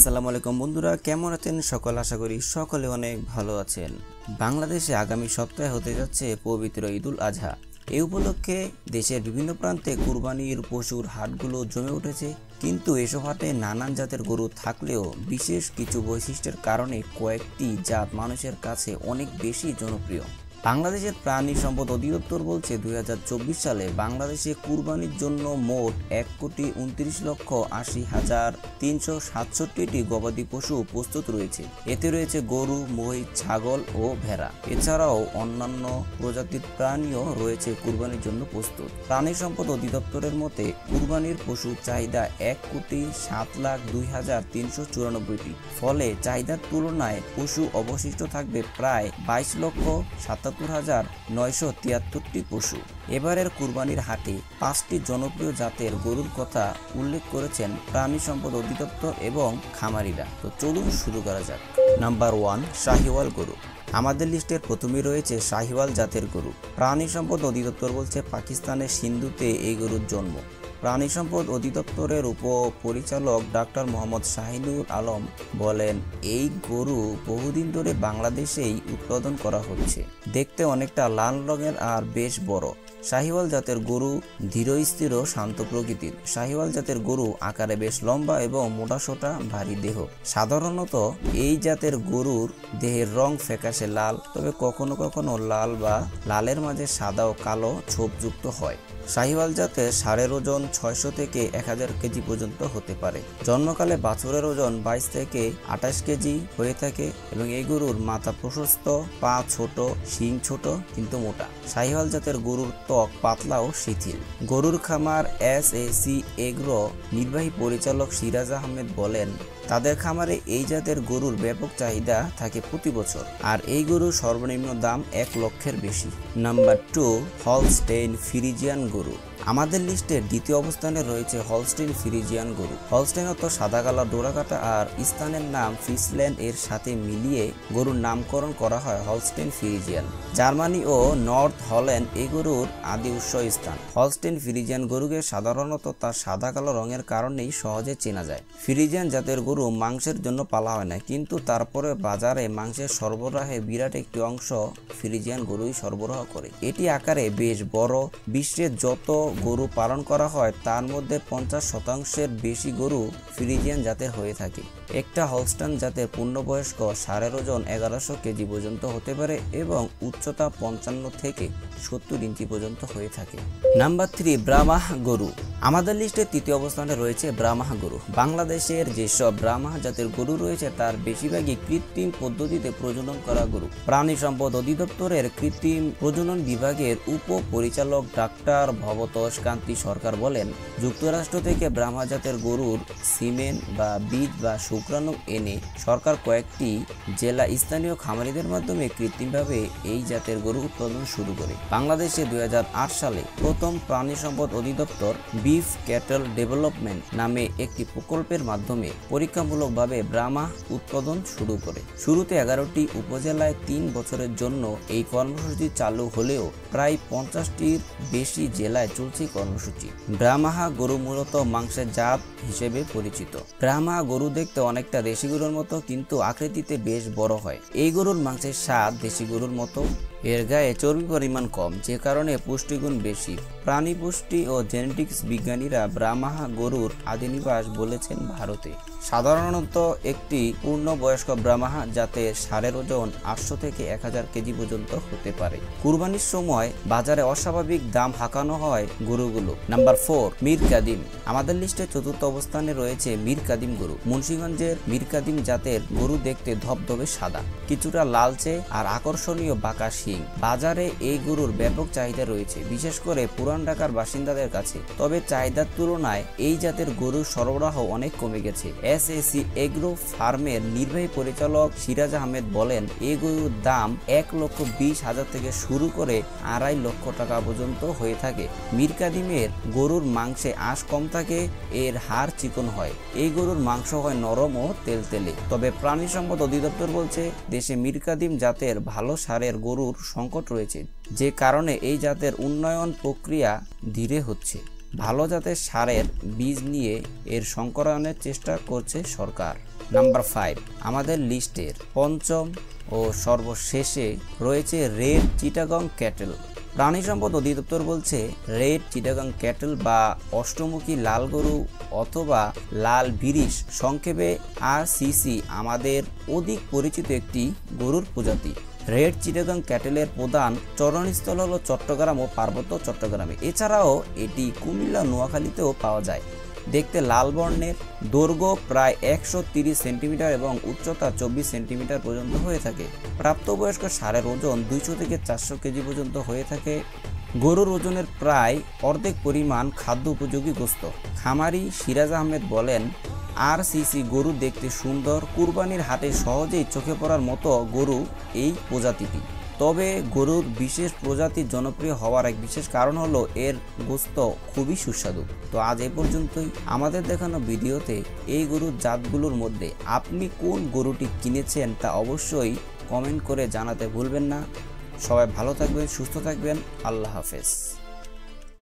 আসসালামু আলাইকুম বন্ধুরা, কেমন আছেন সকল? আশা করি সকলে অনেক ভালো আছেন। বাংলাদেশে আগামী সপ্তাহে হতে যাচ্ছে পবিত্র ঈদুল আজহা। এই উপলক্ষে দেশের বিভিন্ন প্রান্তে কুরবানির পশুর হাটগুলো জমে উঠেছে। কিন্তু এসব হাটে নানান জাতের গরু থাকলেও বিশেষ কিছু বৈশিষ্ট্যের কারণে কয়েকটি জাত মানুষের কাছে অনেক বেশি জনপ্রিয়। বাংলাদেশের প্রাণী সম্পদ অধিদপ্তর বলছে 2024 সালে বাংলাদেশে কুরবানির জন্য মোট 1,29,80,367টি গবাদি পশু প্রস্তুত রয়েছে। এতে রয়েছে গরু, মহিষ, ছাগল ও ভেড়া। এছাড়াও অন্যান্য প্রজাতির প্রাণীও রয়েছে কুরবানির জন্য প্রস্তুত। প্রাণী সম্পদ অধিদপ্তরের মতে কুরবানির পশু চাহিদা 1,07,02,394টি। ফলে চাহিদার তুলনায় পশু অবশিষ্ট থাকবে প্রায় 22,77,973টি পশু। এবারের কুরবানির হাটে 5টি জনপ্রিয় জাতের গরুর কথা উল্লেখ করেছেন প্রাণী সম্পদ অধিদপ্তর এবং খামারিরা। তো চলুন শুরু করা যাক। নাম্বার 1, শাহিওয়াল গরু। আমাদের লিস্টের প্রথমেই রয়েছে শাহিওয়াল জাতের গরু। প্রাণী সম্পদ অধিদপ্তর বলছে পাকিস্তানের সিন্ধুতে এই গরুর জন্ম। প্রাণী সম্পদ অধিদপ্তরের উপপরিচালক ডাক্তার মোহাম্মদ শাহিনুর আলম বলেন, এই গরু বহুদিন ধরে বাংলাদেশেই উৎপাদন করা হচ্ছে। দেখতে অনেকটা লাল রঙের আর বেশ বড়। শাহিওয়াল জাতের গরু ধীরস্থির ও শান্ত প্রকৃতির। শাহিওয়াল জাতের গরু আকারে বেশ লম্বা এবং মোটাসোটা ভারী দেহ। সাধারণত এই জাতের গরুর দেহের রং ফ্যাকাশে লাল, তবে কখনো কখনো লাল বা লালের মাঝে সাদা ও কালো ছোপযুক্ত হয়। শাহিওয়াল জাতের ষাঁড়ের ওজন 600 থেকে 1000 কেজি পর্যন্ত হতে পারে। জন্মকালে বাছুরের ওজন 22 থেকে 28 কেজি হয়ে থাকে এবং এই গরুর মাথা প্রশস্ত, পা ছোট, শিং ছোট কিন্তু মোটা। শাহিওয়াল জাতের গরুর ত্বক পাতলা ও শিথিল। গরুর খামার এসএসি এগ্রো নির্বাহী পরিচালক সিরাজ আহমেদ বলেন, তাদের খামারে এই জাতের গরুর ব্যাপক চাহিদা থাকে প্রতি বছর, আর এই গরুর সর্বনিম্ন দাম 1 লক্ষের বেশি। নাম্বার 2, হলস্টেইন ফ্রিজিয়ান গরু। আমাদের লিস্টের দ্বিতীয় অবস্থানে রয়েছে হলস্টেইন ফ্রিজিয়ান গরু। হলস্টেইন অর্থ সাদা কালো ডোরাকাটা, আর স্থানের নাম ফ্রিসল্যান্ড এর সাথে মিলিয়ে গরুর নামকরণ করা হয় হলস্টেইন ফ্রিজিয়ান। জার্মানি ও নর্থ হল্যান্ড এই গরুর আদি উৎস স্থান। হলস্টেইন ফ্রিজিয়ান গরুকে সাধারণত তার সাদা কালো রঙের কারণেই সহজে চেনা যায়। ফ্রিজিয়ান জাতের গরু মাংসের জন্য পালা হয় না, কিন্তু তারপরে বাজারে মাংসের সরবরাহে বিরাট একটি অংশ ফ্রিজিয়ান গরুই সরবরাহ করে। এটি আকারে বেশ বড়। বিশ্বের যত গরু পালন করা হয় তার মধ্যে 50% বেশি গরু ফ্রিজিয়ান জাতের হয়ে থাকে। একটা হলস্টাইন জাতের পূর্ণবয়স্ক ষাঁড়ের ওজন 1100 কেজি পর্যন্ত হতে পারে এবং উচ্চতা 55 থেকে 70 ইঞ্চি পর্যন্ত হয়ে থাকে। নাম্বার 3, ব্রাহ্মাহ গরু। আমাদের লিস্টে তৃতীয় অবস্থানে রয়েছে ব্রাহ্মাহ গরু। বাংলাদেশের যেসব ব্রাহ্মাহ জাতের গরু রয়েছে তার বেশিরভাগই কৃত্রিম পদ্ধতিতে প্রজনন করা গরু। প্রাণী সম্পদ অধিদপ্তরের কৃত্রিম প্রজনন বিভাগের উপপরিচালক ডাক্তার ভবতোষ কান্তি সরকার বলেন, যুক্তরাষ্ট্র থেকে ব্রাহ্মা জাতের গরুর সিমেন বা বীজ বা শুক্রাণু এনে সরকার কয়েকটি জেলা স্থানীয় খামারিদের মাধ্যমে কৃত্রিমভাবে এই জাতের গরু উৎপাদন শুরু করে। বাংলাদেশে 2008 সালে প্রথম প্রাণী সম্পদ অধিদপ্তর বিফ ক্যাটল ডেভেলপমেন্ট নামে একটি প্রকল্পের মাধ্যমে পরীক্ষামূলকভাবে ব্রাহ্মা উৎপাদন শুরু করে। শুরুতে 11টি উপজেলায় 3 বছরের জন্য এই কর্মসূচি চালু হলেও প্রায় 50টির বেশি জেলায় চলছে কর্মসূচি। ব্রাহ্মা গরু মূলত মাংসের জাত হিসেবে পরিচিত। ব্রাহ্মা গরু দেখতে অনেকটা দেশি গরুর মতো, কিন্তু আকৃতিতে বেশ বড় হয়। এই গরুর মাংসের স্বাদ দেশি গরুর মতো। এর গায়ে চর্বি পরিমাণ কম, যে কারণে পুষ্টিগুণ বেশি। প্রাণী পুষ্টি ও জেনেটিক্স বিজ্ঞানীরা ব্রাহ্মা গরুর আদিনিবাস বলেছেন ভারতে। সাধারণত একটি পূর্ণবয়স্ক ব্রাহ্মা জাতের ষাঁড়ের ওজন 800 থেকে 1000 কেজি পর্যন্ত হতে পারে। কুরবানির সময় বাজারে অস্বাভাবিক দাম হাঁকানো হয় গরুগুলো। নাম্বার 4, মীর কাদিম। আমাদের লিস্টে চতুর্থ অবস্থানে রয়েছে মীর কাদিম গরু। মুন্সিগঞ্জের মীর কাদিম জাতের গরু দেখতে ধবধবে সাদা, কিছুটা লালচে আর আকর্ষণীয় বাঁকা শিং। বাজারে এই গরুর ব্যাপক চাহিদা রয়েছে, বিশেষ করে পুরান ঢাকার বাসিন্দাদের কাছে। তবে চাহিদার তুলনায় এই জাতের গরুর সরবরাহ অনেক কমে গেছে। এসএসি এগ্রো ফার্মের নির্বাহী পরিচালক সিরাজ আহমেদ বলেন, এই গরুর দাম 1,20,000 থেকে শুরু করে 2.5 লক্ষ টাকা পর্যন্ত হয়ে থাকে। মীর কাদিমের গরুর মাংসে আঁশ কম থাকে, এর হাড় চিকন হয়। এই গরুর মাংস হয় নরম ও তেলতেলে। তবে প্রাণী সম্পদ অধিদপ্তর বলছে, দেশে মীর কাদিম জাতের ভালো ষাঁড়ের গরুর সংকট রয়েছে, যে কারণে এই জাতের উন্নয়ন প্রক্রিয়া ধীরে হচ্ছে। ভালো জাতের সারের বীজ নিয়ে এর সংকরণের চেষ্টা করছে সরকার। নাম্বার 5 আমাদের লিস্টের পঞ্চম ও সর্বশেষে রয়েছে রেড চিটাগং ক্যাটেল। প্রাণী সম্পদ অধিদপ্তর বলছে রেড চিটাগং ক্যাটেল বা অষ্টমুখী লাল গরু অথবা লাল বিরিশ সংক্ষেপে RCC আমাদের অধিক পরিচিত একটি গরুর প্রজাতি। রেড চিটাগং ক্যাটেলের প্রধান চরণস্থল হলো চট্টগ্রাম ও পার্বত্য চট্টগ্রামে। এছাড়াও এটি কুমিল্লা নোয়াখালীতেও পাওয়া যায়। দেখতে লাল বর্ণের, দৈর্ঘ্য প্রায় 130 সেন্টিমিটার এবং উচ্চতা 24 সেন্টিমিটার পর্যন্ত হয়ে থাকে। প্রাপ্তবয়স্ক ষাঁড়ের ওজন 200 থেকে 400 কেজি পর্যন্ত হয়ে থাকে। গরুর ওজনের প্রায় অর্ধেক পরিমাণ খাদ্য উপযোগী গোস্ত। খামারি সিরাজ আহমেদ বলেন, RCC গরু দেখতে সুন্দর, কুরবানির হাটে সহজেই চোখে পড়ার মতো গরু এই প্রজাতিটি। তবে গরুর বিশেষ প্রজাতির জনপ্রিয় হওয়ার এক বিশেষ কারণ হলো এর গোস্ত খুবই সুস্বাদু। তো আজ এ পর্যন্তই। আমাদের দেখানো ভিডিওতে এই গরুর জাতগুলোর মধ্যে আপনি কোন গরুটি কিনেছেন তা অবশ্যই কমেন্ট করে জানাতে ভুলবেন না। সবাই ভালো থাকবেন, সুস্থ থাকবেন। আল্লাহ হাফেজ।